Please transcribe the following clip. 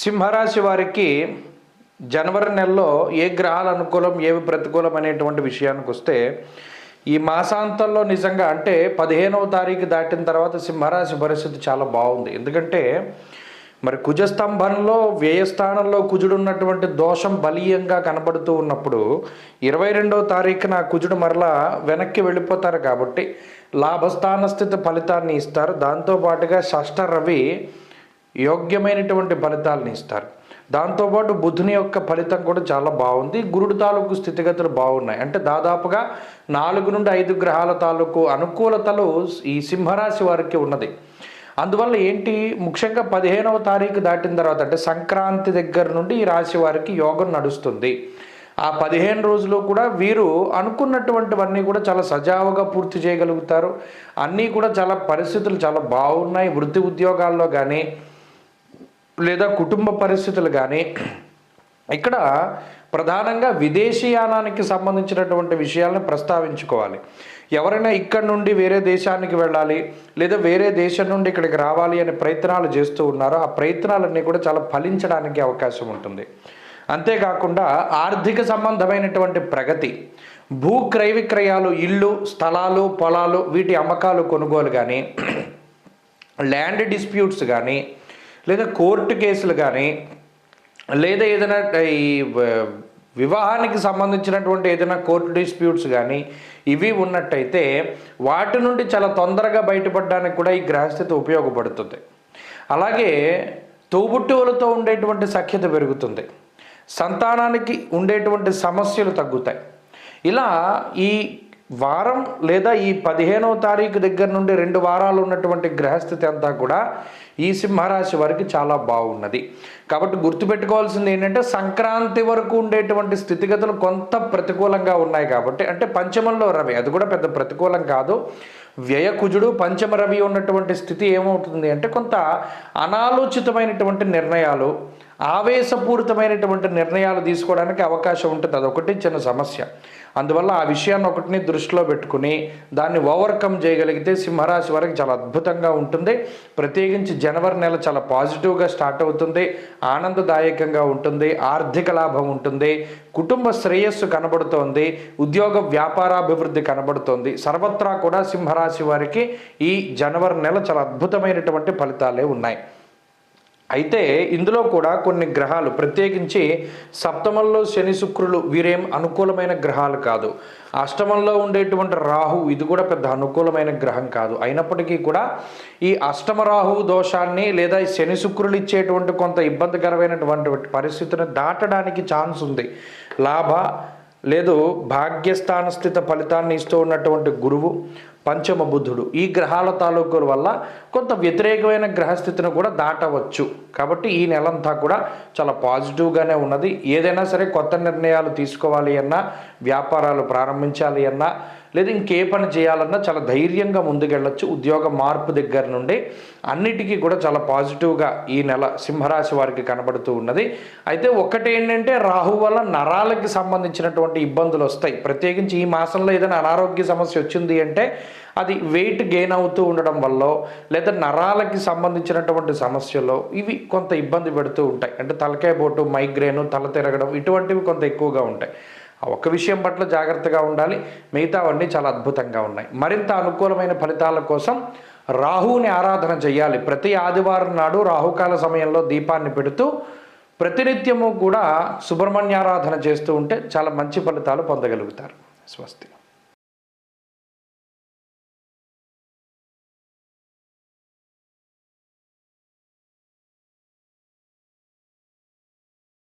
సింహరాశి వారికి జనవరి నెలలో ఏ గ్రహాలు అనుకూలం ఏవి ప్రతికూలం అనేటువంటి విషయానికి వస్తే ఈ మాసాంతంలో నిజంగా అంటే 15వ తారీఖు దాటిన తర్వాత సింహరాశి పరిస్థితి చాలా బాగుంది. ఎందుకంటే మరి కుజస్తంభంలో వ్యయస్థానంలో కుజుడు ఉన్నటువంటి దోషం బలీయంగా కనబడుతూ ఉన్నప్పుడు 22వ తారీఖున కుజుడు మరలా వెనక్కి వెళ్ళిపోతారు కాబట్టి లాభస్థాన స్థితి ఫలితాన్ని ఇస్తారు. దాంతోపాటుగా షష్ఠ రవి యోగ్యమైనటువంటి ఫలితాలను ఇస్తారు. దాంతోపాటు బుధుని యొక్క ఫలితం కూడా చాలా బాగుంది. గురుడు తాలూకు స్థితిగతులు బాగున్నాయి. అంటే దాదాపుగా 4 నుండి 5 గ్రహాల తాలూకు అనుకూలతలు ఈ సింహరాశి వారికి ఉన్నది. అందువల్ల ఏంటి ముఖ్యంగా 15వ తారీఖు దాటిన తర్వాత అంటే సంక్రాంతి దగ్గర నుండి ఈ రాశి వారికి యోగం నడుస్తుంది. ఆ 15 రోజులు కూడా వీరు అనుకున్నటువంటివన్నీ కూడా చాలా సజావుగా పూర్తి చేయగలుగుతారు. అన్నీ కూడా చాలా పరిస్థితులు చాలా బాగున్నాయి. వృత్తి ఉద్యోగాల్లో కానీ లేదా కుటుంబ పరిస్థితులు కానీ ఇక్కడ ప్రధానంగా విదేశీయానానికి సంబంధించినటువంటి విషయాలను ప్రస్తావించుకోవాలి. ఎవరైనా ఇక్కడ నుండి వేరే దేశానికి వెళ్ళాలి లేదా వేరే దేశం నుండి ఇక్కడికి రావాలి అనే ప్రయత్నాలు చేస్తూ ఉన్నారో ఆ ప్రయత్నాలన్నీ కూడా చాలా ఫలించడానికి అవకాశం ఉంటుంది. అంతేకాకుండా ఆర్థిక సంబంధమైనటువంటి ప్రగతి, భూ క్రయ విక్రయాలు, ఇళ్ళు స్థలాలు పొలాలు వీటి అమ్మకాలు కొనుగోలు కానీ ల్యాండ్ డిస్ప్యూట్స్ కానీ లేదా కోర్టు కేసులు కానీ లేదా ఏదైనా ఈ వివాహానికి సంబంధించినటువంటి ఏదైనా కోర్టు డిస్ప్యూట్స్ కానీ ఇవి ఉన్నట్టయితే వాటి నుండి చాలా తొందరగా బయటపడడానికి కూడా ఈ గ్రహస్థితి ఉపయోగపడుతుంది. అలాగే తోబుట్టువులతో ఉండేటువంటి సఖ్యత పెరుగుతుంది. సంతానానికి ఉండేటువంటి సమస్యలు తగ్గుతాయి. ఇలా ఈ వారం లేదా ఈ 15వ తారీఖు దగ్గర నుండి 2 వారాలు ఉన్నటువంటి గ్రహస్థితి అంతా కూడా ఈ సింహరాశి వారికి చాలా బాగున్నది. కాబట్టి గుర్తుపెట్టుకోవాల్సింది ఏంటంటే సంక్రాంతి వరకు ఉండేటువంటి స్థితిగతులు కొంత ప్రతికూలంగా ఉన్నాయి. కాబట్టి అంటే పంచమంలో రవి అది కూడా పెద్ద ప్రతికూలం కాదు. వ్యయకుజుడు పంచమ రవి ఉన్నటువంటి స్థితి ఏమవుతుంది అంటే కొంత అనాలోచితమైనటువంటి నిర్ణయాలు, ఆవేశపూరితమైనటువంటి నిర్ణయాలు తీసుకోవడానికి అవకాశం ఉంటుంది. అదొకటి చిన్న సమస్య. అందువల్ల ఆ విషయాన్ని ఒకటిని దృష్టిలో పెట్టుకుని దాన్ని ఓవర్కమ్ చేయగలిగితే సింహరాశి వారికి చాలా అద్భుతంగా ఉంటుంది. ప్రత్యేకించి జనవరి నెల చాలా పాజిటివ్గా స్టార్ట్ అవుతుంది, ఆనందదాయకంగా ఉంటుంది, ఆర్థిక లాభం ఉంటుంది, కుటుంబ శ్రేయస్సు కనబడుతోంది, ఉద్యోగ వ్యాపారాభివృద్ధి కనబడుతోంది. సర్వత్రా కూడా సింహరాశి వారికి ఈ జనవరి నెల చాలా అద్భుతమైనటువంటి ఫలితాలే ఉన్నాయి. అయితే ఇందులో కూడా కొన్ని గ్రహాలు ప్రత్యేకించి సప్తమంలో శని శుక్రులు వీరేం అనుకూలమైన గ్రహాలు కాదు. అష్టమంలో ఉండేటువంటి రాహు ఇది కూడా పెద్ద అనుకూలమైన గ్రహం కాదు. అయినప్పటికీ కూడా ఈ అష్టమ రాహు దోషాన్ని లేదా శని శుక్రులు ఇచ్చేటువంటి కొంత ఇబ్బందికరమైనటువంటి పరిస్థితిని దాటడానికి ఛాన్స్ ఉంది. లాభ లేదు భాగ్యస్థాన స్థిత ఫలితాన్ని ఇస్తూ ఉన్నటువంటి గురువు, పంచమ బుధుడు ఈ గ్రహాల తాలూకుల వల్ల కొంత వ్యతిరేకమైన గ్రహస్థితిని కూడా దాటవచ్చు. కాబట్టి ఈ నెలంతా కూడా చాలా పాజిటివ్గానే ఉన్నది. ఏదైనా సరే కొత్త నిర్ణయాలు తీసుకోవాలి అన్నా, వ్యాపారాలు ప్రారంభించాలి అన్నా, లేదా ఇంకే పని చేయాలన్నా చాలా ధైర్యంగా ముందుకెళ్ళచ్చు. ఉద్యోగ మార్పు దగ్గర నుండి అన్నిటికీ కూడా చాలా పాజిటివ్గా ఈ నెల సింహరాశి వారికి కనబడుతూ ఉన్నది. అయితే ఒకటి ఏంటంటే రాహు వల్ల నరాలకి సంబంధించినటువంటి ఇబ్బందులు వస్తాయి. ప్రత్యేకించి ఈ మాసంలో ఏదైనా అనారోగ్య సమస్య వచ్చింది అంటే అది వెయిట్ గెయిన్ అవుతూ ఉండడం వల్ల లేదా నరాలకి సంబంధించినటువంటి సమస్యలు ఇవి కొంత ఇబ్బంది పెడుతూ ఉంటాయి. అంటే తలకాయ పోటు, మైగ్రేను, తల తిరగడం ఇటువంటివి కొంత ఎక్కువగా ఉంటాయి. ఒక్క విషయం పట్ల జాగ్రత్తగా ఉండాలి. మిగతావన్నీ చాలా అద్భుతంగా ఉన్నాయి. మరింత అనుకూలమైన ఫలితాల కోసం రాహువుని ఆరాధన చేయాలి. ప్రతి ఆదివారం నాడు రాహుకాల సమయంలో దీపాన్ని పెడుతూ ప్రతినిత్యము కూడా సుబ్రహ్మణ్యారాధన చేస్తూ ఉంటే చాలా మంచి ఫలితాలు పొందగలుగుతారు. స్వస్తి.